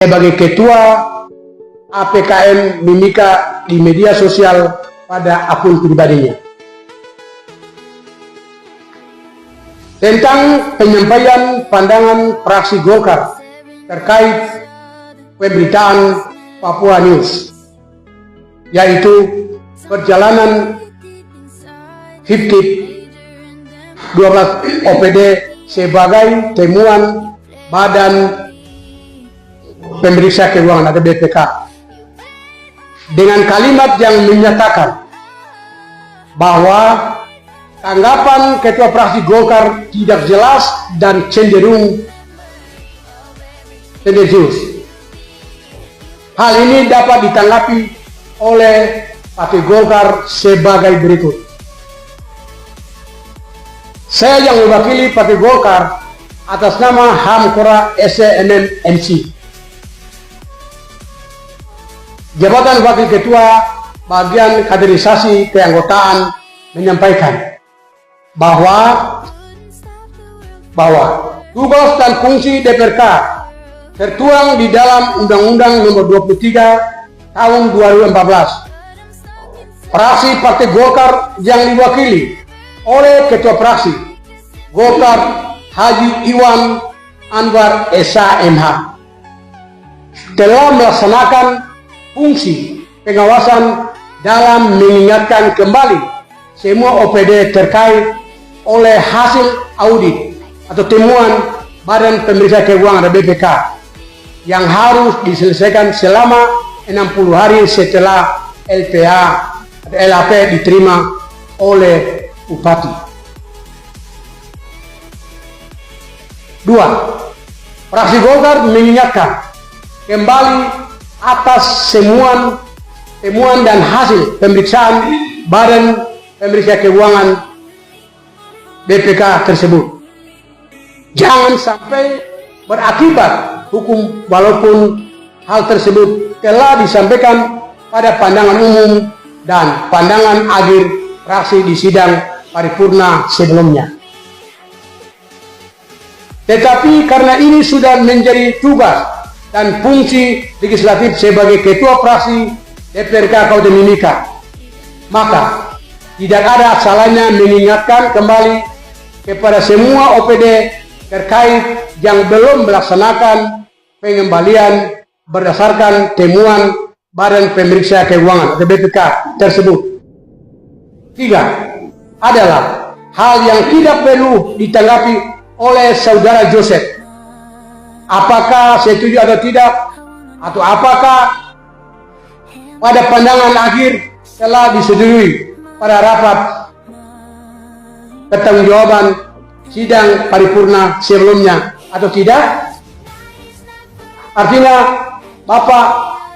sebagai ketua APKM Mimika di media sosial pada akun pribadinya tentang penyampaian pandangan fraksi Golkar terkait pemberitaan Papua News, yaitu perjalanan fiktif 12 OPD sebagai temuan Badan Pemeriksa Keuangan atau BPK, dengan kalimat yang menyatakan bahwa tanggapan ketua fraksi Golkar tidak jelas dan cenderung tendensius. Hal ini dapat ditanggapi oleh Partai Golkar sebagai berikut. Saya yang mewakili Partai Golkar atas nama Hamkora SMMC, Jabatan Wakil Ketua Bagian Kaderisasi Keanggotaan, menyampaikan bahwa tugas dan fungsi DPRK tertuang di dalam Undang-Undang Nomor 23 Tahun 2014. Fraksi Partai Golkar yang diwakili oleh Ketua Fraksi Golkar Haji Iwan Anwar SMH telah melaksanakan fungsi pengawasan dalam mengingatkan kembali semua OPD terkait oleh hasil audit atau temuan Badan Pemeriksa Keuangan atau BPK yang harus diselesaikan selama 60 hari setelah LPA atau LAP diterima oleh Bupati. 2. Fraksi Golkar mengingatkan kembali atas temuan dan hasil pemeriksaan Badan Pemeriksa Keuangan BPK tersebut jangan sampai berakibat hukum, walaupun hal tersebut telah disampaikan pada pandangan umum dan pandangan akhir fraksi di sidang paripurna sebelumnya. Tetapi karena ini sudah menjadi tugas dan fungsi legislatif sebagai ketua fraksi DPRK Kabupaten Mimika, maka tidak ada salahnya mengingatkan kembali kepada semua OPD terkait yang belum melaksanakan pengembalian berdasarkan temuan Badan Pemeriksa Keuangan atau BPK tersebut. 3. Adalah hal yang tidak perlu ditanggapi oleh saudara Joseph, apakah setuju atau tidak, atau apakah pada pandangan akhir telah disetujui pada rapat pertanggungjawaban sidang paripurna sebelumnya atau tidak. Artinya Bapak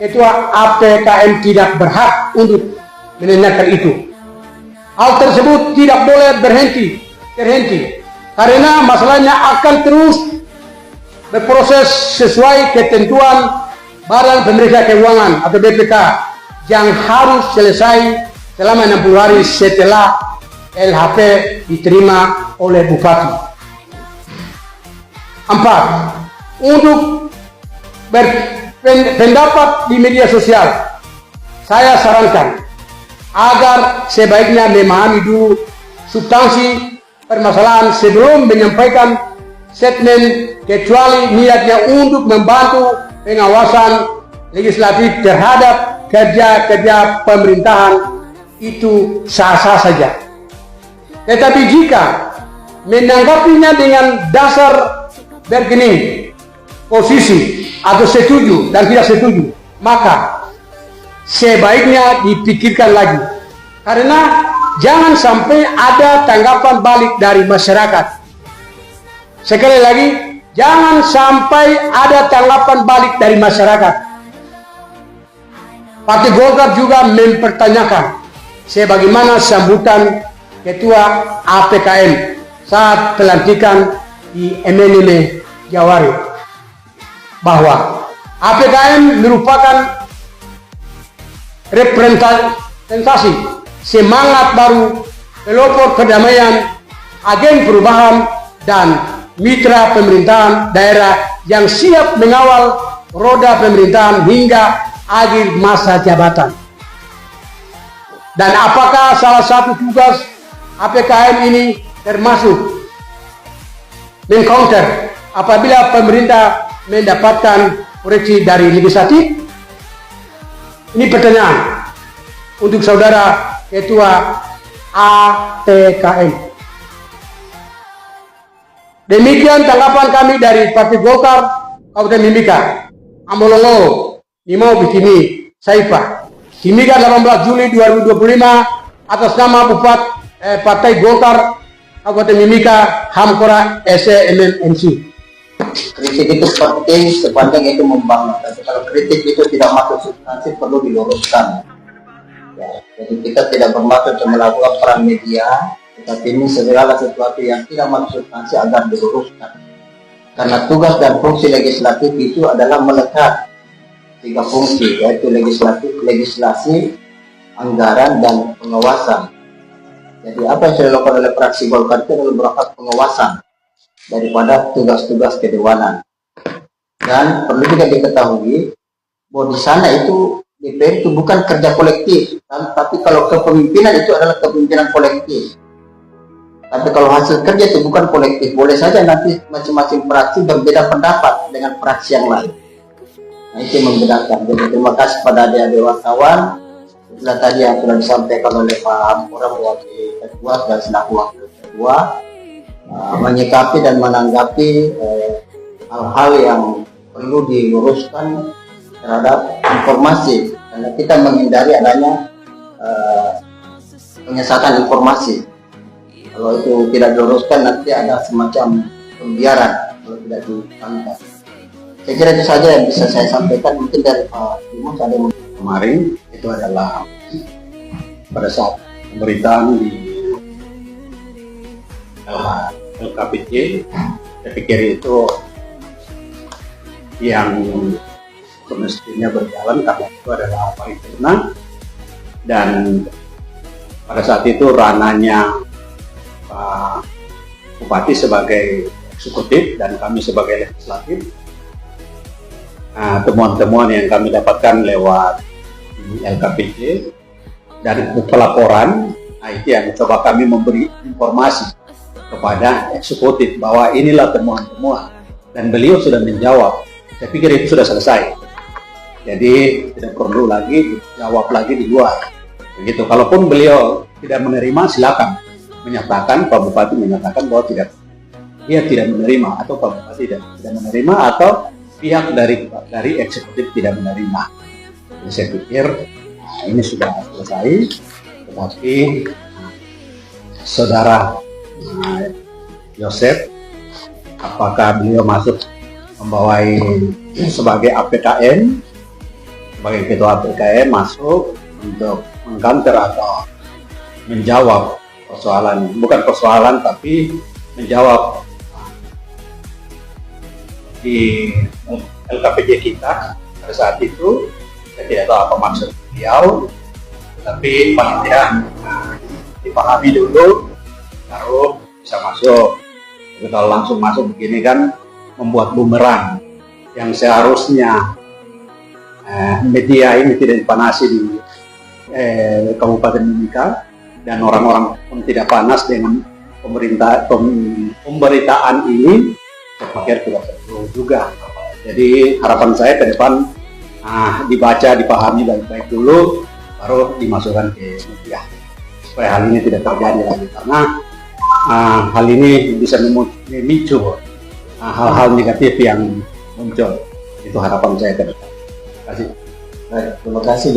Ketua APKM tidak berhak untuk menanyakan itu. Hal tersebut tidak boleh terhenti karena masalahnya akan terus berproses sesuai ketentuan Badan Pemeriksa Keuangan atau BPK yang harus selesai selama 60 hari setelah LHP diterima oleh Bupati. 4. Untuk berpendapat di media sosial, saya sarankan agar sebaiknya memahami dulu substansi permasalahan sebelum menyampaikan statement, kecuali niatnya untuk membantu pengawasan legislatif terhadap kerja-kerja pemerintahan, itu sah-sah saja. Tetapi jika menanggapinya dengan dasar bergening posisi atau setuju dan tidak setuju, maka sebaiknya dipikirkan lagi, karena jangan sampai ada tanggapan balik dari masyarakat. Sekali lagi, jangan sampai ada tanggapan balik dari masyarakat. Partai Golkar juga mempertanyakan sebagaimana sambutan Ketua APKM saat pelantikan di MNM Jawari, bahwa APKM merupakan representasi semangat baru pelopor perdamaian, agen perubahan, dan mitra pemerintahan daerah yang siap mengawal roda pemerintahan hingga akhir masa jabatan. Dan apakah salah satu tugas APKM ini termasuk mengcounter apabila pemerintah mendapatkan koreksi dari legislatif? Ini pertanyaan untuk saudara Ketua APKM. Demikian tanggapan kami dari Partai Golkar Kabupaten Mimika, Ambolongo, Limau Bikini, Saipa. Timika 18 Juli 2025 atas nama Partai Golkar Kabupaten Mimika, Hamkora SEMMNC. Kritik itu penting sepanjang itu membangun. Tapi kalau kritik itu tidak masuk substansi perlu diluruskan. Ya, jadi kita tidak bermaksud melakukan perang media, tetapi ini segala sesuatu yang tidak masuk substansi agar diluruskan. Karena tugas dan fungsi legislatif itu adalah melekat 3 fungsi, yaitu legislasi, anggaran, dan pengawasan. Jadi apa yang sudah dilakukan oleh fraksi Golkar itu adalah merupakan pengawasan daripada tugas-tugas kedewanan. Dan perlu juga diketahui bahwa di sana itu DPR itu bukan kerja kolektif, tapi kalau kepemimpinan itu adalah kepemimpinan kolektif. Tapi kalau hasil kerja itu bukan kolektif, boleh saja nanti masing-masing fraksi berbeda pendapat dengan fraksi yang lain. Nah, itu membedakan. Jadi terima kasih pada adik-adik wartawan. Setelah tadi yang sudah disampaikan oleh Pak Hamkora mewakili ketua dan selaku wakil ketua, menyikapi dan menanggapi hal-hal yang perlu diluruskan terhadap informasi, karena kita menghindari adanya penyesatan informasi. Kalau itu tidak diluruskan nanti ada semacam pembiaran kalau tidak ditangkap. Saya kira itu saja yang bisa saya sampaikan. Mungkin dari Pak Dimas ada yang Kemarin itu adalah pada saat pemberitaan di LKPJ, saya pikir itu yang semestinya berjalan karena itu adalah paripurna, dan pada saat itu ranahnya Pak Bupati sebagai eksekutif dan kami sebagai legislatif. Temuan-temuan yang kami dapatkan lewat LKPJ dari pelaporan, itu yang coba kami memberi informasi kepada eksekutif bahwa inilah temuan-temuan, dan beliau sudah menjawab. Saya pikir itu sudah selesai, jadi tidak perlu lagi dijawab lagi di luar. Begitu. Kalaupun beliau tidak menerima, silakan menyatakan, Pak Bupati menyatakan bahwa dia tidak menerima, atau Pak Bupati tidak menerima, atau pihak dari eksekutif tidak menerima. Jadi saya pikir ini sudah selesai. Tetapi saudara Yosef, apakah beliau masuk membawai sebagai APKM, sebagai ketua APKM masuk untuk mengganter atau menjawab persoalan, bukan persoalan tapi menjawab di LKPJ kita pada saat itu. Saya tidak tahu apa maksud beliau, tapi panitia dipahami dulu baru bisa masuk. Jadi kalau langsung masuk begini kan membuat bumerang, yang seharusnya media ini tidak dipanasi di Kabupaten Mimika, dan orang-orang pun tidak panas dengan pemberitaan ini. Saya pikir tidak perlu juga. Jadi harapan saya ke depan dibaca, dipahami baik-baik dulu, baru dimasukkan ke media supaya hal ini tidak terjadi lagi, karena hal ini bisa memicu hal-hal negatif yang muncul. Itu harapan saya ke depan. Terima kasih. Baik, terima kasih.